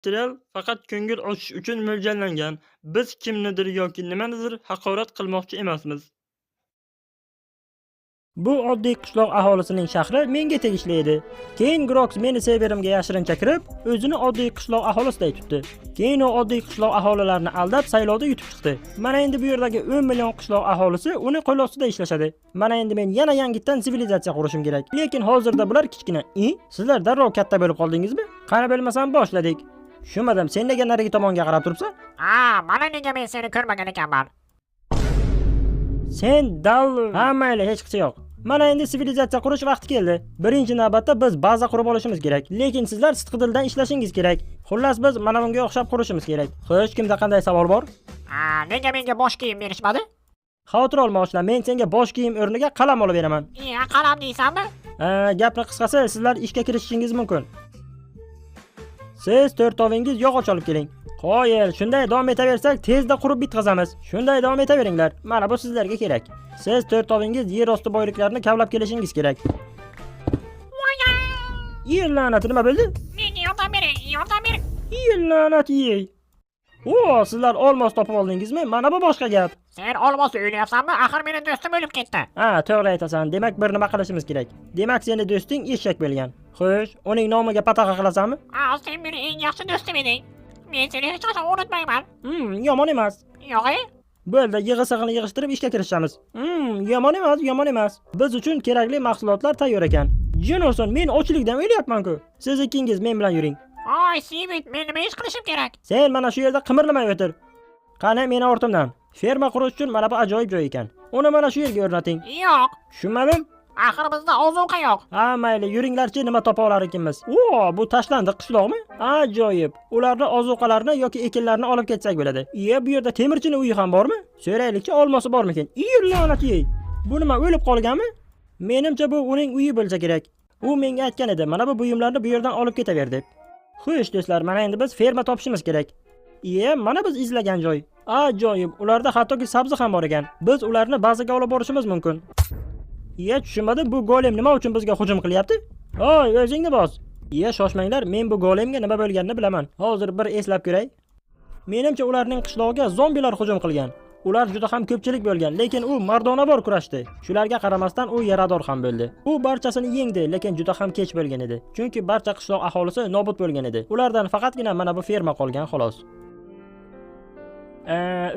Material faqat ko'ngil ochish uchun mo'ljallangan. Biz kimnidir yoki nimanidir haqorat qilmoqchi emasmiz. Bu oddiy qishloq aholisining shahri menga tegishli edi. Keyin Grox meni serverimga yashirincha kirib, o'zini oddiy qishloq aholisiday tutdi. Keyin u oddiy qishloq aholilarini aldab saylovda yutib chiqdi. Mana endi bu yerdagi 10 million qishloq aholisi uni qo'l ostida ishlashadi. Mana endi men yana yangitdan sivilizatsiya qurishim kerak. Lekin hozirda bular kichkina. Sizlar darrov katta bo'lib qoldingizmi? Qani bilmasam boshladik. Shumadam, sen nega narigi tomonga qarab turibsan? Mana nega men seni ko'rmagan ekanman. Sen dal mayli, hech qisi yo'q. Mana endi sivilizatsiya qurish vaqti keldi. Birinchi navbatda biz baza qurib olishimiz kerak. Lekin sizlar sidqidildan ishlashingiz kerak. Xullas biz mana bunga o'xshab qurishimiz kerak. Xo'sh, kimda qanday savol bor? Nega menga bosh kiyim berishmadi? Xavotir olma oshna, men senga bosh kiyim o'rniga qalam olib beraman. Qalam deysanmi? Gapni qisqasi, sizlar ishga kirishishingiz mumkin. Siz to'rtovingiz yog'och olib keling. Qo'yil, shunday davom etaversak tezda qurib bitkazamiz. Shunday davom etaveringlar. Mana bu sizlarga kerak. Siz to'rtovingiz yer osti boyliklarini kavlab kelishingiz kerak. Yer la'nati nima bo'ldi? Menga yordam bering, yordam bering. Yer la'nati yey. Sizlar olmos topib oldingizmi? Mana bu boshqa gap. Sen olmos o'ylayapsanmi? Axir meni do'stim o'lib ketdi. To'g'ri aytasan. Demak bir nima qilishimiz kerak. Demak seni do'sting eshak bo'lgan. Xo'sh, uning nomiga pataqa qilasanmi? Sen meni eng yaxshi do'stim eding. Men seni hech qachon unutmayman. Yomon emas. Yo'q-e? Bo'ldi, yig'i-sig'ini yig'ishtirib ishga kirishamiz. Yomon emas, yomon emas. Biz uchun kerakli mahsulotlar tayyor ekan. Jennerson, men ochlikdan o'lyapman-ku. Siz ikkingiz men bilan yuring. Sivit, men nima ish qilishim kerak? Sen mana shu yerda qimirlamay o'tir. Qani, meni ortimdan. Ferma qurish uchun mana bu ajoyib joy ekan. Uni mana shu yerga o'rnating. Yo'q. Tushunmadim? Axir bizda ozuqa yo'q. Mayli, yuringlarchi, nima topa olar ekanmiz. Bu tashlandiq qishloqmi? Ajoyib. Ularni ozuqalarini yoki ekinlarni olib ketsak bo'ladi. Bu yerda temirchini uyi ham bormi? So'raylikchi, olmosi bormikin? La'nat yey. Bu nima, o'lib qolganmi? Menimcha bu uning uyi bo'lsa kerak. U menga aytgan edi, mana bu buyumlarni bu yerdan olib ketaver deb. Xo'sh do'stlar, mana endi biz ferma topishimiz kerak. Mana biz izlagan joy. Ajoyib. Ularda hattoki sabzi ham bor ekan. Biz ularni bazaga olib borishimiz mumkin. Tushunmadim, bu golem nima uchun bizga hujum qilyapti? O'zingni bos. Shoshmanglar, men bu golemga nima bo'lganini bilaman. Hozir bir eslab ko'ray. Menimcha ularning qishlog'iga zombilar hujum qilgan. Ular juda ham ko'pchilik bo'lgan, lekin u mardonavor kurashdi. Shularga qaramasdan u yarador ham bo'ldi. U barchasini yengdi, lekin juda ham kech bo'lgan edi. Chunki barcha qishloq aholisi nobud bo'lgan edi. Ulardan faqatgina mana bu ferma qolgan xolos.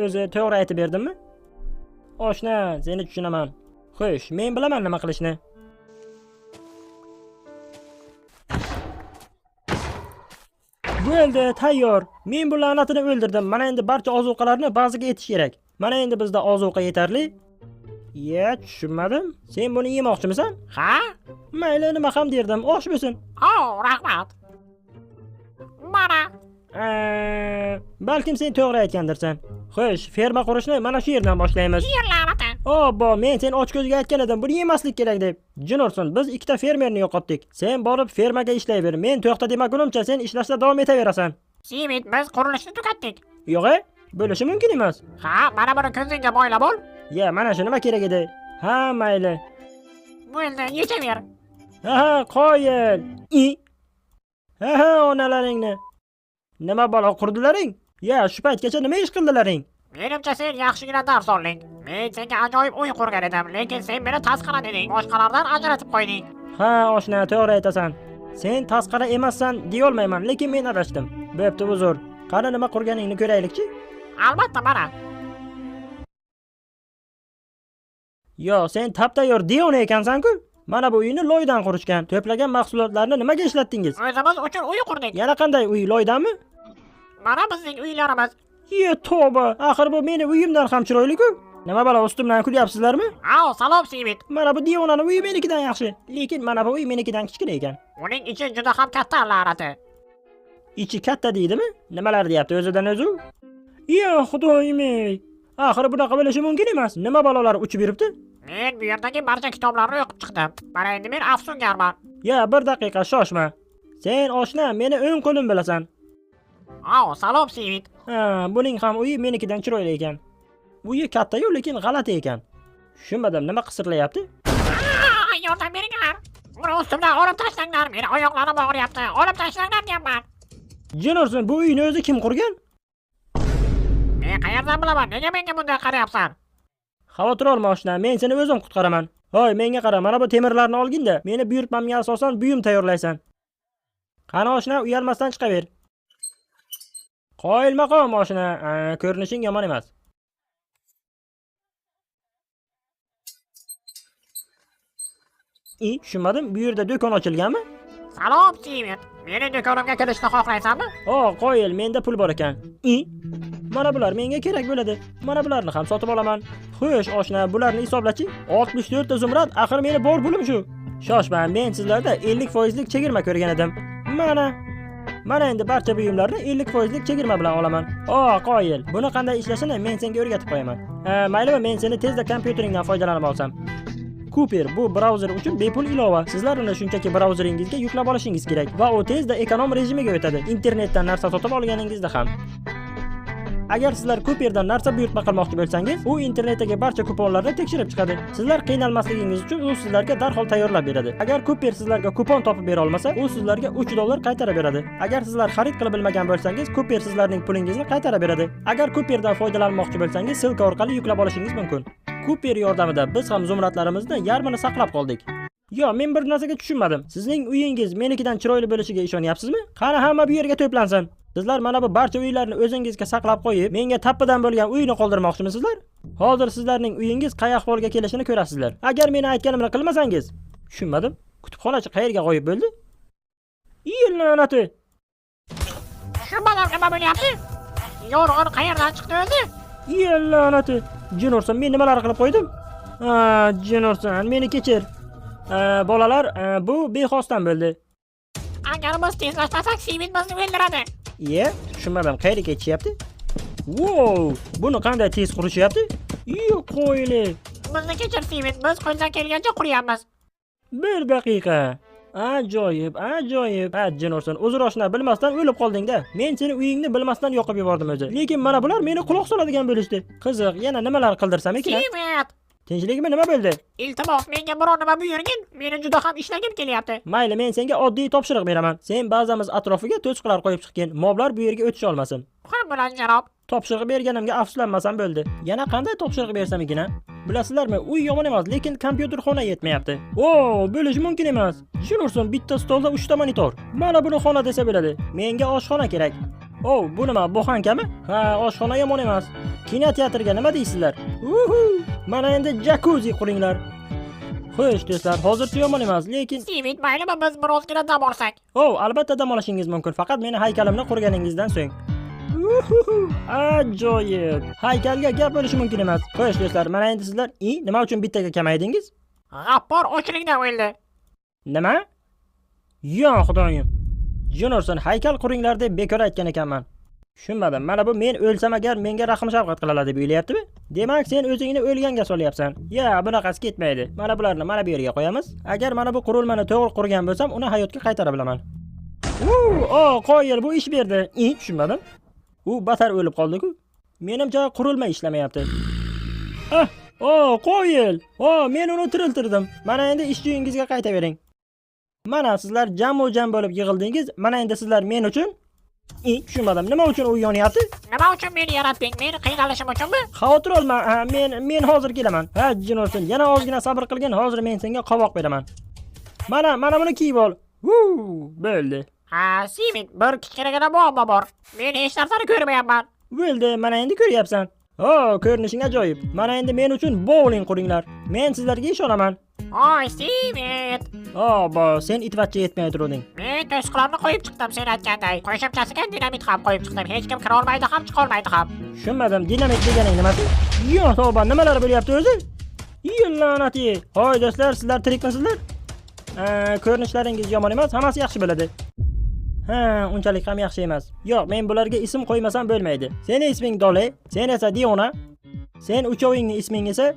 O'zi to'g'ri aytib berdimmi? Oshna, seni tushunaman. Xo'sh, men bilaman nima qilishni. Bo'ldi, tayyor. Men bu la'natini o'ldirdim. Mana endi barcha ozuqalarni bazaga yetish kerak. Mana endi bizda ozuqa yetarli. Tushunmadim. Sen buni yemoqchimisan? Ha? Mayli, nima ham derdim, osh bo'lsin. Rahmat. Mana. Balkim sen to'g'ri aytgandirsan. Xo'sh, ferma qurishni mana shu yerdan boshlaymiz. Yer la'nati. Men sen och ko'zga aytgan edim, buni yemaslik kerak deb. Jennerson, biz ikkita fermerni yo'qotdik. Sen borib fermaga ishlayver. Men to'xta demagunimcha sen ishlashda davom etaverasan. Sivit, biz qurilishni tugatdik. Yo'q-e? Bo'lishi mumkin emas. Mana buni ko'zingga boylab ol. Mana shu nima kerak edi? Mayli. Bo'ldi, yechaver. Qo'yil. Onalaringni. Nima bola qurdilaring? Shu paytgacha nima ish qildilaring? Menimcha sen yaxshigina dars olding. Men senga ajoyib uy qurgan edim, lekin sen meni tasqara deding. Boshqalardan ajratib qo'yding. Oshna, to'g'ri aytasan. Sen tasqara emassan deya olmayman, lekin men adashdim. Bo'pti, uzr. Qani nima qurganingni ko'raylikchi? Albatta, mana. Sen tap-tayyor Dion ekansan-ku. Mana bu uyni loydan qurishgan. To'plagan mahsulotlarni nimaga ishlatdingiz? O'zimiz uchun uy qurdik. Yana qanday uy, loydanmi? Mana bizning uylarimiz. Tavba, axir bu meni uyimdan ham chiroyli-ku. Nima balo, ustimdan kulyapsizlarmi? Salom Sivit. Mana bu Dionaning uyi menikidan yaxshi, lekin mana bu uy menikidan kichkina ekan. Uning ichi juda ham katta, la'nati. Ichi katta deydimi? Nimalar deyapti o'zidan o'zi? Xudoyim-ey. Axir bunaqa bo'lishi mumkin emas. Nima balolar uchib yuribdi? Men bu yerdagi barcha kitoblarni o'qib chiqdim. Mana endi men afsungarman. Bir daqiqa, shoshma. Sen oshna, meni o'ng qo'lim bilasan. Salom Sivit. Buning ham uyi menikidan chiroyli ekan. Uyi katta-yu, lekin g'alati ekan. Tushunmadim, nima qisirlayapti? Yordam beringlar. Uni ustimdan olib tashlanglar. Meni oyoqlarim og'riyapti. Olib tashlanglar deyapman. Jin ursin, bu uyni o'zi kim qurgan? Men qayerdan bilaman? Nega menga bunday qarayapsan? Xavotir olma oshna, men seni o'zim qutqaraman. Hoy, menga qara, mana bu temirlarni olginda, meni buyurtmamga asosan buyum tayyorlaysan. Qani oshna, uyalmasdan chiqaver. Qoyil maqom oshna, ko'rinishing yomon emas. Tushunmadim, bu yerda do'kon ochilganmi? Salom, Steven. Meni do'konimga kirishni xohlaysanmi? Qoyil, menda pul bor ekan. Mana bular menga kerak bo'ladi. Mana bularni ham sotib olaman. Xo'sh, oshna, bularni hisoblachi. 64 ta zumrad, axir meni bor pulim shu. Shoshma, men sizlarda 50% lik chegirma ko'rgan edim. Mana endi barcha buyumlarni 50% lik chegirma bilan olaman. Qoyil, buni qanday ishlashini men senga o'rgatib qo'yaman. Maylimi, men seni tezda kompyuteringdan foydalanib olsam. Cooper bu brauzer uchun bepul ilova. Sizlar uni shunchaki brauzeringizga yuklab olishingiz kerak va u tezda ekonom rejimiga o'tadi. Internetdan narsa sotib olganingizda ham. Agar sizlar Cooperdan narsa buyurtma qilmoqchi bo'lsangiz, u internetdagi barcha kuponlarni tekshirib chiqadi. Sizlar qiynalmasligingiz uchun u sizlarga darhol tayyorlab beradi. Agar Cooper sizlarga kupon topib bera olmasa, u sizlarga $3 qaytarib beradi. Agar sizlar xarid qilib bilmagan bo'lsangiz, Cooper sizlarning pulingizni qaytarib beradi. Agar Cooperdan foydalanmoqchi bo'lsangiz, silka orqali yuklab olishingiz mumkin. Cooper yordamida biz ham zumradlarimizni yarmini saqlab qoldik. Men bir narsaga tushunmadim. Sizning uyingiz menikidan chiroyli bo'lishiga ishonyapsizmi? Qani hamma bu yerga to'plansin. Sizlar mana bu barcha uylarni o'zingizga saqlab qo'yib, menga tappidan bo'lgan uyni qoldirmoqchimisizlar? Hozir sizlarning uyingiz qay ahvolga kelishini ko'rasizlar. Agar meni aytganimni qilmasangiz, tushunmadim. Kutubxonachi qayerga g'oyib bo'ldi? La'nati. Tushunmadim, nima bo'lyapti? Yorg'in qayerdan chiqdi o'zi? La'nati. Jin ursin, men nimalar qilib qo'ydim? Jin ursin, meni kechir. Bolalar, bu bexosdan bo'ldi. Agar biz tezlashmasak, Steven bizni o'ldiradi. Tushunmadim, qayerga ketishyapti? Buni qanday tez qurishyapti? Qo'yli. Bizni kechir, Steven, biz qo'ldan kelgancha quryapmiz. Bir daqiqa. Ajoyib. Jin ursin, uzr oshna, bilmasdan o'lib qolding-da. Men seni uyingni bilmasdan yoqib yubordim o'zi. Lekin mana bular meni quloq soladigan bo'lishdi. Qiziq, yana nimalar qildirsam ekan? Steven! Tinchlikmi, nima bo'ldi? Iltimos, menga biror nima buyurgin. Meni juda ham ishlagim kelyapti. Mayli, men senga oddiy topshiriq beraman. Sen bazamiz atrofiga to'siqlar qo'yib chiqqin. Moblar bu yerga o'tisha olmasin. Ham bilan janob. Topshiriq berganimga afsuslanmasam bo'ldi. Yana qanday topshiriq bersam ekan? Bilasizlarmi, uy yomon emas, lekin kompyuter xona yetmayapti. Bo'lishi mumkin emas. Tushunursin, bitta stolda 3 ta monitor. Mana buni xona desa bo'ladi. Menga oshxona kerak. Bu nima, buxankami? Oshxona yomon emas. Kinoteatrga nima deysizlar? Mana endi jakuzi quringlar. Xo'sh, do'stlar, hozircha yomon emas, lekin Steven, maylimi biz birozgina dam olsak? Albatta dam olishingiz mumkin, faqat meni haykalimni qurganingizdan so'ng. Ajoyib. Haykalga gap bo'lishi mumkin emas. Xo'sh, do'stlar, mana endi sizlar nima uchun bittaga kamaydingiz? G'appor ochlikdan o'ldi. Nima? Xudoyim. Jin ursin, haykal quringlar deb bekor aytgan ekanman. Tushunmadim. Mana bu men o'lsam agar menga rahm shafqat qiladi deb o'ylayaptimi? Demak, sen o'zingni o'lganga solyapsan. Bunaqasi ketmaydi. Mana bularni mana bu yerga qo'yamiz. Agar mana bu qurilmani to'g'ri qurgan bo'lsam, uni hayotga qaytara bilaman. Qoyil, bu ish berdi. Tushunmadim. U batar o'lib qoldi-ku. Menimcha qurilma ishlamayapti. Qoyil. Men uni tiriltirdim. Mana endi ish joyingizga qaytavering. Mana sizlar jam bo'lib yig'ildingiz. Mana endi sizlar men uchun tushunmadim. Nima uchun u yonyapti? Nima uchun meni yaratding? Meni qiynalishim uchunmi? Xavotir olma. Men hozir kelaman. Jin ursin, yana ozgina sabr qilgin. Hozir men senga qovoq beraman. Mana buni kiyib ol. Bo'ldi. Steven, bir kichkinagina muammo bor. Men hech narsani ko'rmayapman. Bo'ldi, mana endi ko'ryapsan. Ko'rinishing ajoyib. Mana endi men uchun bowling quringlar. Men sizlarga ishonaman. Steven. Sen itvachcha yetmay turding. Men to'siqlarni qo'yib chiqdim sen aytganday. Qo'shimchasiga dinamit ham qo'yib chiqdim. Hech kim kira olmaydi ham, chiqa olmaydi ham. Tushunmadim. Dinamit deganing nimasi? Tavba, nimalar bo'lyapti o'zi? La'nati. Hoy do'stlar, sizlar tirikmisizlar? Ko'rinishlaringiz yomon emas, hammasi yaxshi bo'ladi. Unchalik ham yaxshi emas. Yo'q, men bularga ism qo'ymasam bo'lmaydi. Seni isming Dole, sen esa Diona. Sen uchovingning isming esa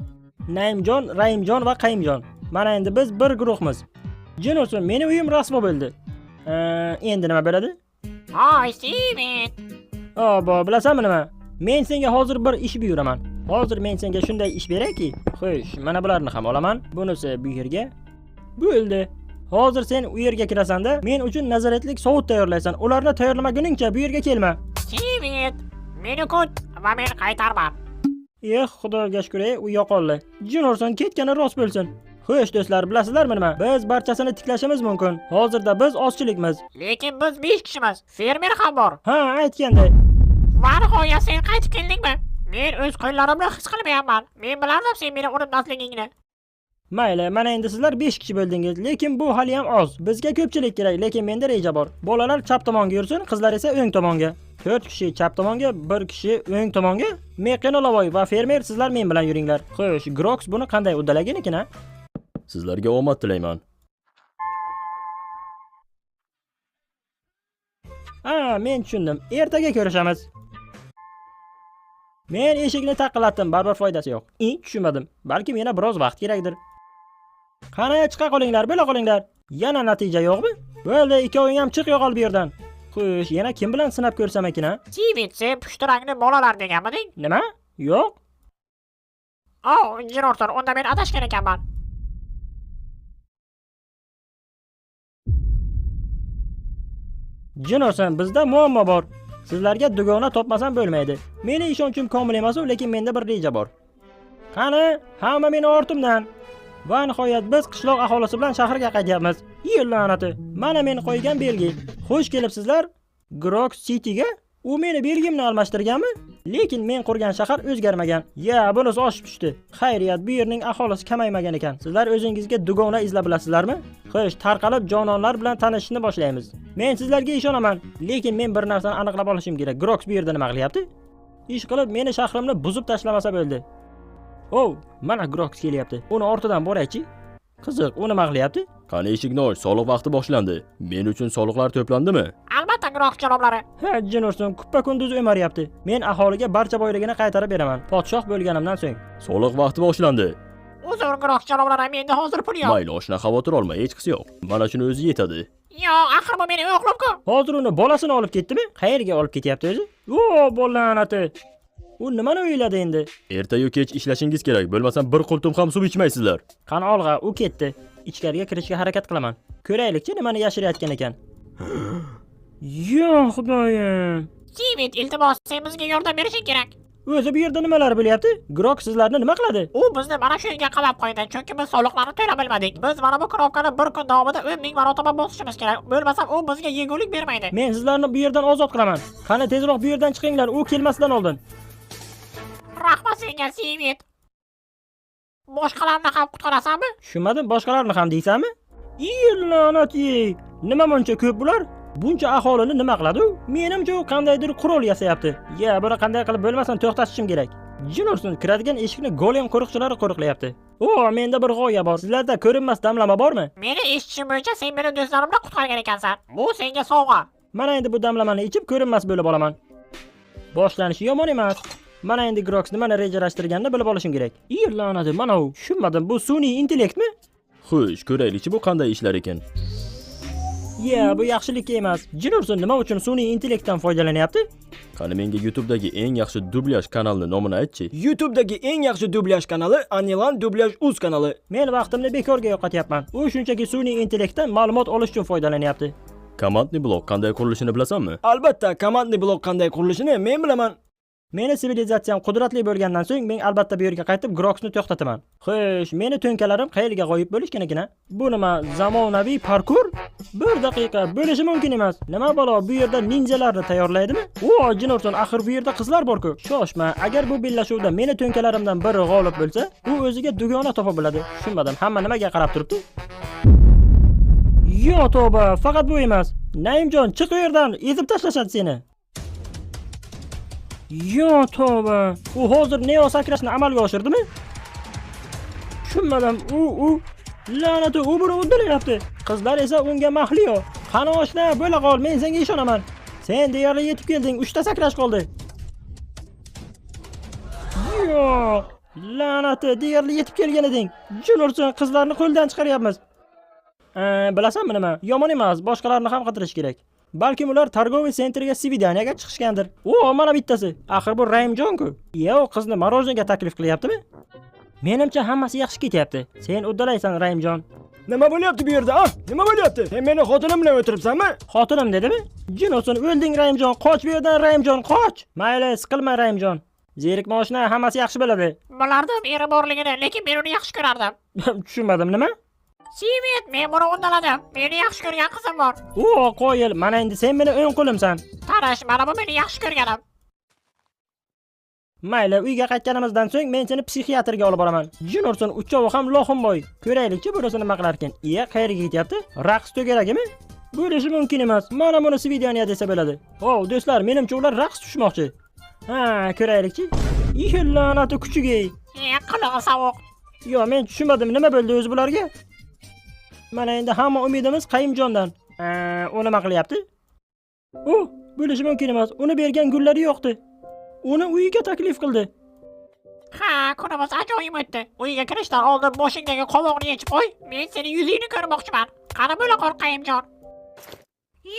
Naimjon, Raimjon va Qayimjon. Mana endi biz bir guruhmiz. Jin ursin, meni uyim rasvo bo'ldi. Endi nima bo'ladi? Steven. Bilasanmi nima? Men senga hozir bir ish buyuraman. Hozir men senga shunday ish berayki. Xo'sh, mana bularni ham olaman. Bunisi bu yerga. Bo'ldi. Hozir sen u yerga kirasan-da, men uchun nazoratlik sovut tayyorlaysan. Ularni tayyorlamaguningcha bu yerga kelma. Sivit, meni kut va men qaytarman. Xudoga shukr, u yo'qoldi. Jinorson ketgani rost bo'lsin. Xo'sh do'stlar, bilasizlarmi nima? Biz barchasini tiklashimiz mumkin. Hozirda biz ozchilikmiz. Lekin biz 5 kishimiz. Fermer ham bor. Ha, aytganday. Va nihoyat sen qaytib keldingmi? Men o'z qo'llarimni his qilmayapman. Men bilardim sen meni unutmasligingni. Mayli, mana endi sizlar 5 kishi bo'ldingiz, lekin bu hali ham oz. Bizga ko'pchilik kerak, lekin menda reja bor. Bolalar chap tomonga yursin, qizlar esa o'ng tomonga. 4 kishi chap tomonga, 1 kishi o'ng tomonga. Meqenolovoy va fermer sizlar men bilan yuringlar. Xo'sh, Grox buni qanday uddalagan ekan-a? Sizlarga omad tilayman. Men tushundim. Ertaga ko'rishamiz. Men eshikni taqillatdim, baribir foydasi yo'q. Tushunmadim. Balki yana biroz vaqt kerakdir. Qani chiqa qolinglar, bo'la qolinglar. Yana natija yo'qmi? Bo'ldi, ikkoving ham chiq yo'qol bu yerdan. Xo'sh, yana kim bilan sinab ko'rsam ekan-a? Sivit, sen pushtirangni bolalar deganmiding? Nima? Yo'q. Jinorson, unda men adashgan ekanman. Jinorson, bizda muammo bor. Sizlarga dugona topmasam bo'lmaydi. Meni ishonchim komil emas, lekin menda bir reja bor. Qani, hamma meni ortimdan. Va nihoyat biz qishloq aholisi bilan shaharga qaytyapmiz. La'nati. Mana men qo'ygan belgi. Xush kelibsizlar Grox City'ga. U meni belgimni almashtirganmi? Lekin men qurgan shahar o'zgarmagan. Bunisi oshib tushdi. Xayriyat, bu yerning aholisi kamaymagan ekan. Sizlar o'zingizga dugona izlab bilasizlarmi? Xo'sh, tarqalib jononlar bilan tanishishni boshlaymiz. Men sizlarga ishonaman, lekin men bir narsani aniqlab olishim kerak. Grox bu yerda nima qilyapti? Ish qilib meni shahrimni buzib tashlamasa bo'ldi. Mana Grox kelyapti. Uni ortidan boraychi. Qiziq, u nima qilyapti? Qani eshikni och, soliq vaqti boshlandi. Men uchun soliqlar to'plandimi? Albatta, Grox janoblari. Jinorson kuppa kunduz o'maryapti. Men aholiga barcha boyligini qaytarib beraman, podshoh bo'lganimdan so'ng. Soliq vaqti boshlandi. Uzr, Grox janoblari, menda hozir pul yo'q. Mayli, oshna xavotir olma, hech qisi yo'q. Mana shuni o'zi yetadi. Axir bu meni o'g'lim-ku. Hozir uni bolasini olib ketdimi? Qayerga olib ketyapti o'zi? Bo'lanati. U nimani o'yladi endi? Erta-yu kech ishlashingiz kerak, bo'lmasam bir qultum ham suv ichmaysizlar. Qani olg'a, u ketdi. Ichkariga kirishga harakat qilaman. Ko'raylikchi nimani yashirayotgan ekan. Xudoyim. Sivit, iltimos, sen bizga yordam berishing kerak. O'zi bu yerda nimalar bo'lyapti? Grox sizlarni nima qiladi? U bizni mana shu yerga qamab qo'ydi, chunki biz soliqlarni to'lab bilmadik. Biz mana bu kropkani bir kun davomida 10,000 marotaba bosishimiz kerak. Bo'lmasam u bizga yegulik bermaydi. Men sizlarni bu yerdan ozod qilaman. Qani tezroq bu yerdan chiqinglar, u kelmasdan oldin. Rahmat senga, Sivit. Boshqalarni ham qutqarasanmi? Tushunmadim, boshqalarni ham deysanmi? La'nat yey. Nima buncha ko'p bular? Buncha aholini nima qiladi u? Menimcha u qandaydir qurol yasayapti. Buni qanday qilib bo'lmasin to'xtatishim kerak. Jinorson kiradigan eshikni golem qo'riqchilari qo'riqlayapti. Menda bir g'oya bor. Sizlarda ko'rinmas damlama bormi? Meni eshitishim bo'yicha sen meni do'stlarimni qutqargan ekansan. Bu senga sovg'a. Mana endi bu damlamani ichib ko'rinmas bo'lib olaman. Boshlanishi yomon emas. Mana endi Grox nimani rejalashtirganini bilib olishim kerak. La'nati, mana u. Tushunmadim, bu sun'iy intellektmi? Xo'sh, ko'raylikchi bu qanday ishlar ekan. Bu yaxshilik emas. Jinorson nima uchun sun'iy intellektdan foydalanyapti? Qani menga YouTube'dagi eng yaxshi dublyaj kanalini nomini aytchi. YouTube'dagi eng yaxshi dublyaj kanali Anilan Dublyaj Uz kanali. Men vaqtimni bekorga yo'qotyapman. U shunchaki sun'iy intellektdan ma'lumot olish uchun foydalanyapti. Commandni blok qanday qurilishini bilasanmi? Albatta, Commandni blok qanday qurilishini men bilaman. Meni sivilizatsiyam qudratli bo'lgandan so'ng men albatta bu yerga qaytib Groxni to'xtataman. Xo'sh, meni to'nkalarim qayerga g'oyib bo'lishgan ekan? Bu nima, zamonaviy parkur? 1 daqiqa, bo'lishi mumkin emas. Nima balo, bu yerda ninjalarni tayyorlaydimi? Jinorson, axir bu yerda qizlar bor-ku. Shoshma, agar bu bellashuvda meni to'nkalarimdan biri g'olib bo'lsa, u o'ziga dugona topa biladi. Tushunmadim, hamma nimaga qarab turibdi? Tavba, faqat bu emas. Naimjon, chiq u yerdan, ezib tashlashadi seni. Tavba. U hozir neo sakrashni amalga oshirdimi? Tushunmadim. La'nati, u buni uddalayapti. Qizlar esa unga mahliyo. Qani oshna, bo'la qol, men senga ishonaman. Sen deyarli yetib kelding, 3 ta sakrash qoldi. La'nati, deyarli yetib kelgan eding. Jinorson, qizlarni qo'ldan chiqaryapmiz. Bilasanmi nima? Yomon emas, boshqalarni ham qidirish kerak. Balkim ular targoviy sentriga svidaniyaga chiqishgandir. Mana bittasi. Axir bu Raimjon-ku. U qizni morojniga taklif qilyaptimi? Menimcha hammasi yaxshi ketyapti. Sen uddalaysan, Raimjon. Nima bo'lyapti bu yerda? Nima bo'lyapti? Sen meni xotinim bilan o'tiribsanmi? Xotinim dedimi? Jin olsun, o'lding Rahimjon. Qoch bu yerdan Rahimjon, qoch. Mayli, siqilma Rahimjon. Zerikma oshna, hammasi yaxshi bo'ladi. Bilardim eri borligini, lekin men uni yaxshi ko'rardim. Tushunmadim, nima? Sivit, men buni uddaladim. Meni yaxshi ko'rgan qizim bor. O, qo'yil, mana endi sen meni o'ng qo'limsan. Qarash, mana bu meni yaxshi ko'rganim. Mayli, uyga qaytganimizdan so'ng men seni psixiatrga olib boraman. Jin ursin, uchovi ham loximboy. Ko'raylikchi burasini nima qilar ekan. Qayerga ketyapti? Raqs to'garagimi? Bo'lishi mumkin emas. Mana buni svidaniya desa bo'ladi. Do'stlar, menimcha ular raqs tushmoqchi. Ha, ko'raylikchi. La'nati kuchiga. Qilig'i sovuq. Yo, men tushunmadim, nima bo'ldi o'zi bularga? Mana endi hamma umidimiz Qayimjondan. U nima qilyapti? Bo'lishi mumkin emas. Uni bergan gullari yo'qdi. Uni uyiga taklif qildi. Ha, kunimiz ajoyib o'tdi. Uyga kirishdan oldin boshingdagi qovoqni yechib qo'y. Men seni yuzingni ko'rmoqchiman. Qani bo'la qol Qayimjon.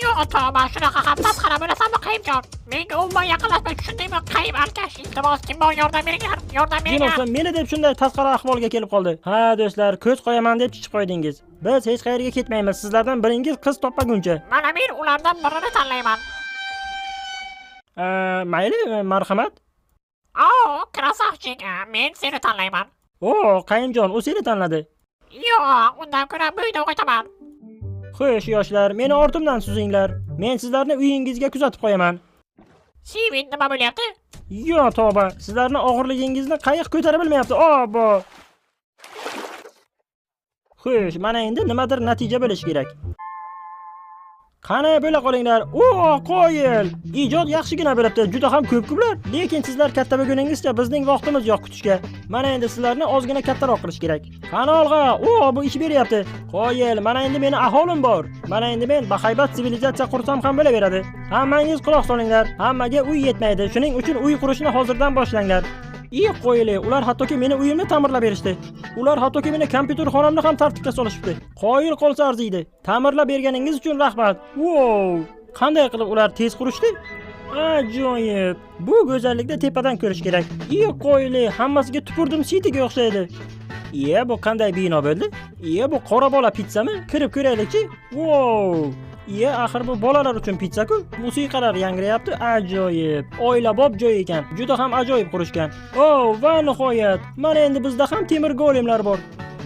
Yo'q, tavba, shunaqa ham tasqara bo'lasanmi Qayimjon? Menga umuman yaqinlashmay tushundingmi Qayim alkash? Iltimos, kim bor yordam beringlar, yordam beringlar. Jinosan, meni deb shunday tasqara ahvolga kelib qoldi. Ha, do'stlar, ko'z qo'yaman deb chiqib qo'ydingiz. Biz hech qayerga ketmaymiz. Sizlardan biringiz qiz topmaguncha. Mana men ulardan birini tanlayman. Mayli, marhamat. Krasavchik, men seni tanlayman. Qayimjon, u seni tanladi. Yo'q, undan ko'ra uyda o'qitaman. Xo'sh, yoshlar, meni ortimdan suzinglar. Men sizlarni uyingizga kuzatib qo'yaman. Sivit, nima bo'lyapti? Yo, tavba, sizlarni og'irligingizni qayiq ko'tarib bilmayapti. Xo'sh, mana endi nimadir natija bo'lishi kerak. Qani bo'la qolinglar. Qo'yil. Ijod yaxshigina bo'libdi. Juda ham ko'p-ko'plar. Lekin sizlar katta bo'lguningizcha bizning vaqtimiz yo'q kutishga. Mana endi sizlarni ozgina kattaroq qilish kerak. Qani olg'a. Bu ish beryapti. Qo'yil. Mana endi meni aholim bor. Mana endi men bahaybat sivilizatsiya qursam ham bo'laveradi. Hammangiz quloq solinglar. Hammaga uy yetmaydi. Shuning uchun uy qurishni hozirdan boshlanglar. Qo'yili, ular hattoki meni uyimni ta'mirlab berishdi. Ular hattoki meni kompyuter xonamni ham tartibga solishibdi. Qoyil qolsa arziydi. Ta'mirlab berganingiz uchun rahmat. Qanday qilib ular tez qurishdi? Ajoyib. Bu go'zallikni tepadan ko'rish kerak. Qo'yili, hammasiga tupurdim sitiga o'xshaydi. Bu qanday bino bo'ldi? Bu qora bola pizzami? Kirib ko'raylikchi. Axir bu bolalar uchun pizza-ku. Musiqalar yangrayapti. Ajoyib. Oilabop joy ekan. Juda ham ajoyib qurishgan. Va nihoyat, mana endi bizda ham temir golemlar bor.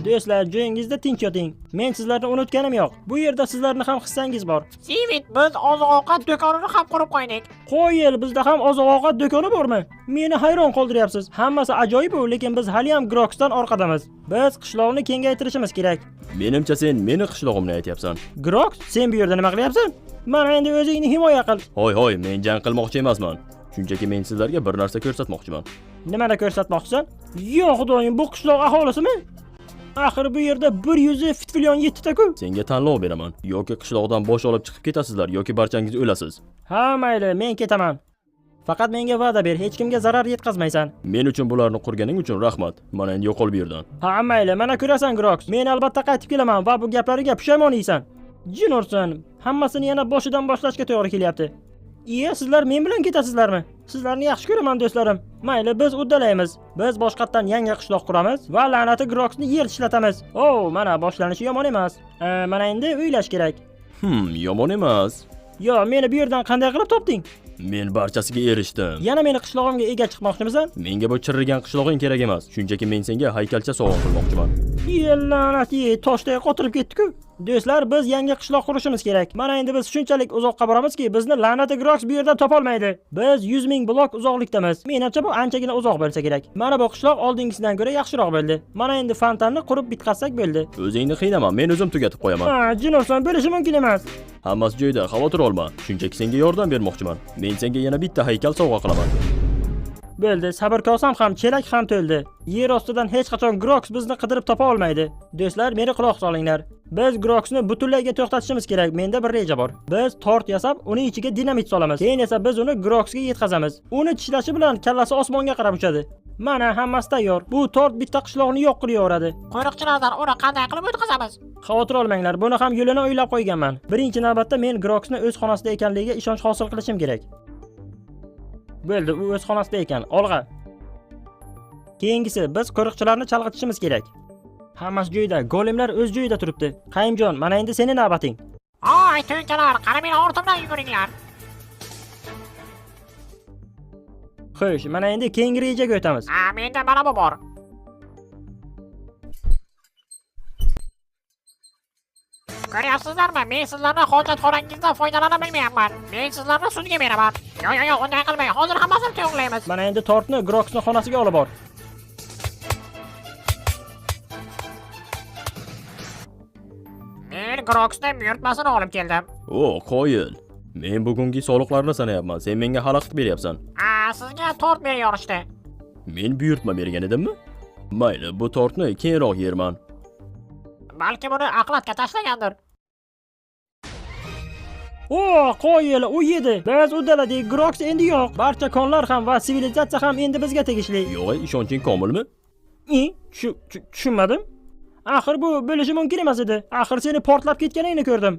Do'stlar, joyingizda tinch yoting. Men sizlarni unutganim yo'q. Bu yerda sizlarning ham hissangiz bor. Sivit, biz oziq-ovqat do'konini ham qurib qo'ydik. Qo'yil, bizda ham oziq-ovqat do'koni bormi? Meni hayron qoldiryapsiz. Hammasi ajoyib, lekin biz hali ham Groksdan orqadamiz. Biz qishloqni kengaytirishimiz kerak. Menimcha sen meni qishlog'imni aytyapsan. Groks, sen bu yerda nima qilyapsan? Mana endi o'zingni himoya qil. Hoy, men jang qilmoqchi emasman. Shunchaki men sizlarga bir narsa ko'rsatmoqchiman. Nimani ko'rsatmoqchisan? Yo'q, xudoyim, bu qishloq aholisimi? Axir bu yerda 107.7 ta-ku. Senga tanlov beraman. Yoki qishloqdan bosh olib chiqib ketasizlar yoki barchangiz o'lasiz. Ha, mayli, men ketaman. Faqat menga va'da ber, hech kimga zarar yetkazmaysan. Men uchun bularni qurganing uchun rahmat. Mana endi yo'qol bu yerdan. Ha, mayli, mana ko'rasan Groks. Men albatta qaytib kelaman va bu gaplariga pushaymon yeysan. Jin ursin, hammasini yana boshidan boshlashga to'g'ri kelyapti. Sizlar men bilan ketasizlarmi? Sizlarni yaxshi ko'raman do'stlarim. Mayli, biz uddalaymiz. Biz boshqatdan yangi qishloq quramiz va la'nati Groksni yer tishlatamiz. Mana boshlanishi yomon emas. Mana endi uylash kerak. Yomon emas. Yo, meni bu yerdan qanday qilib topding? Men barchasiga erishdim. Yana meni qishlog'imga ega chiqmoqchimisan? Menga bu chirrigan qishlog'ing kerak emas. Shunchaki men senga haykalcha sovg'a qilmoqchiman. La'nati, toshday qotirib ketdi-ku. Do'stlar, biz yangi qishloq qurishimiz kerak. Mana endi biz shunchalik uzoqqa boramizki, bizni la'nati Groks bu yerdan topa olmaydi. Biz 100.000 blok uzoqlikdamiz. Menimcha bu anchagina uzoq bo'lsa kerak. Mana bu qishloq oldingisidan ko'ra yaxshiroq bo'ldi. Mana endi fontanni qurib bitqazsak bo'ldi. O'zingni qiynama, men o'zim tugatib qo'yaman. Jin ursin, bo'lishi mumkin emas. Hammasi joyida, xavotir olma. Shunchaki senga yordam bermoqchiman. Men senga yana bitta haykal sovg'a qilaman. Bo'ldi, sabr kosam ham, chelak ham to'ldi. Yer ostidan hech qachon Groks bizni qidirib topa olmaydi. Do'stlar, meni quloq solinglar. Biz Groksni butunlayga to'xtatishimiz kerak. Menda bir reja bor. Biz tort yasab, uning ichiga dinamit solamiz. Keyin esa biz uni Groksga yetkazamiz. Uni tishlashi bilan kallasi osmonga qarab uchadi. Mana hammasi tayyor. Bu tort bitta qishloqni yo'q qilaveradi. Qo'riqchilardan uni qanday qilib o'tkazamiz? Xavotir olmanglar, buni ham yo'lini o'ylab qo'yganman. Birinchi navbatda men Groksni o'z xonasida ekanligiga ishonch hosil qilishim kerak. Bo'ldi, u o'z xonasida ekan. Olg'a. Keyingisi, biz qo'riqchilarni chalg'itishimiz kerak. Hammasi joyida, golemlar o'z joyida turibdi. Qayimjon, mana endi seni navbating. Oy to'nkalar, qara meni ortimdan yuguringlar. Xo'sh, mana endi keyingi rejaga o'tamiz. Menda mana bu bor. Ko'ryapsizlarmi? Men sizlarning hojatxonangizdan foydalana bilmayapman. Men sizlarni sudga beraman. Yo'q, unday qilmang. Hozir hammasini to'g'rilaymiz. Mana endi tortni Groxning xonasiga olib bor. Men Groxning buyurtmasini olib keldim. O, qoyil. Men bugungi soliqlarni sanayapman. Sen menga xalaqit beryapsan. Sizga tort beryorishdi. Men buyurtma bergan edimmi? Mayli, bu tortni keyinroq yerman. Balki buni aqlatga tashlagandir. Qoyil, u yedi. Biz uddaladik, Grox endi yo'q. Barcha konlar ham va sivilizatsiya ham endi bizga tegishli. Yo'q, ishonching komilmi? Tushunmadim. Axir bu bo'lishi mumkin emas edi. Axir seni portlab ketganingni ko'rdim.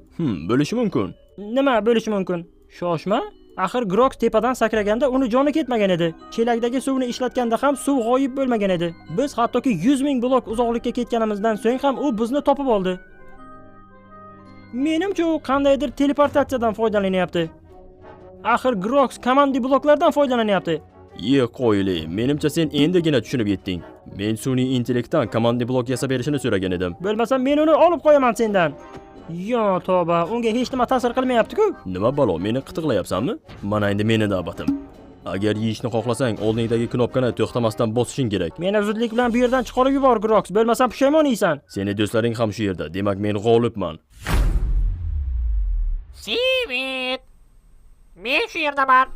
Bo'lishi mumkin. Nima bo'lishi mumkin? Shoshma. Axir Grox tepadan sakraganda uni joni ketmagan edi. Chelakdagi suvni ishlatganda ham suv g'oyib bo'lmagan edi. Biz hattoki 100 ming blok uzoqlikka ketganimizdan so'ng ham u bizni topib oldi. Menimcha u qandaydir teleportatsiyadan foydalanyapti. Axir Grox komandi bloklardan foydalanyapti. Qo'yili, menimcha sen endigina tushunib yetding. Men sun'iy intellektdan komandi blok yasab berishini so'ragan edim. Bo'lmasa men uni olib qo'yaman sendan. Yo tavba, unga hech nima ta'sir qilmayapti-ku. Nima balo, meni qitiqlayapsanmi? Mana endi meni navbatim. Agar yeyishni xohlasang, oldingdagi knopkani to'xtamasdan bosishing kerak. Meni zudlik bilan bu yerdan chiqarib yubor, Grox, bo'lmasa pushaymon yeysan. Seni do'stlaring ham shu yerda. Demak, men g'olibman. Sivit. Men shu yerdaman.